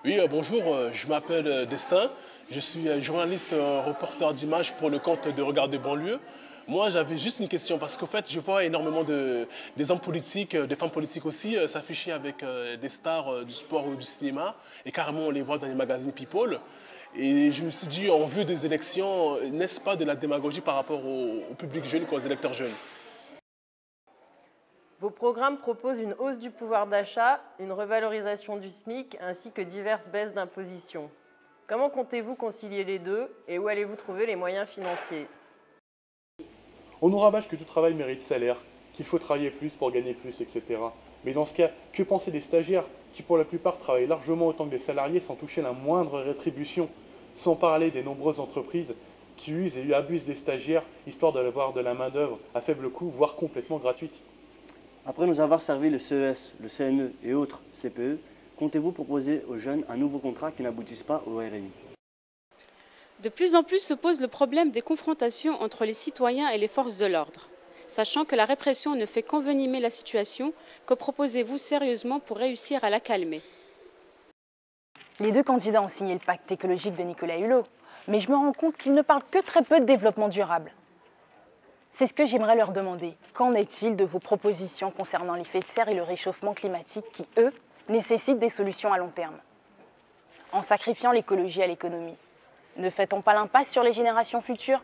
Oui, bonjour, je m'appelle Destin. Je suis journaliste, reporter d'images pour le compte de Regard des banlieues. Moi, j'avais juste une question parce qu'en fait, je vois énormément des hommes politiques, des femmes politiques aussi, s'afficher avec des stars du sport ou du cinéma. Et carrément, on les voit dans les magazines People. Et je me suis dit, en vue des élections, n'est-ce pas de la démagogie par rapport au public jeune, aux électeurs jeunes? Vos programmes proposent une hausse du pouvoir d'achat, une revalorisation du SMIC ainsi que diverses baisses d'imposition. Comment comptez-vous concilier les deux et où allez-vous trouver les moyens financiers? On nous rabâche que tout travail mérite salaire, qu'il faut travailler plus pour gagner plus, etc. Mais dans ce cas, que penser des stagiaires qui pour la plupart travaillent largement autant que des salariés sans toucher la moindre rétribution, sans parler des nombreuses entreprises qui usent et abusent des stagiaires histoire d'avoir de la main-d'œuvre à faible coût, voire complètement gratuite. Après nous avoir servi le CES, le CNE et autres CPE, comptez-vous proposer aux jeunes un nouveau contrat qui n'aboutisse pas au RNI? De plus en plus se pose le problème des confrontations entre les citoyens et les forces de l'ordre. Sachant que la répression ne fait qu'envenimer la situation, que proposez-vous sérieusement pour réussir à la calmer? Les deux candidats ont signé le pacte écologique de Nicolas Hulot, mais je me rends compte qu'ils ne parlent que très peu de développement durable. C'est ce que j'aimerais leur demander. Qu'en est-il de vos propositions concernant l'effet de serre et le réchauffement climatique qui, eux, nécessitent des solutions à long terme? En sacrifiant l'écologie à l'économie, ne fait-on pas l'impasse sur les générations futures?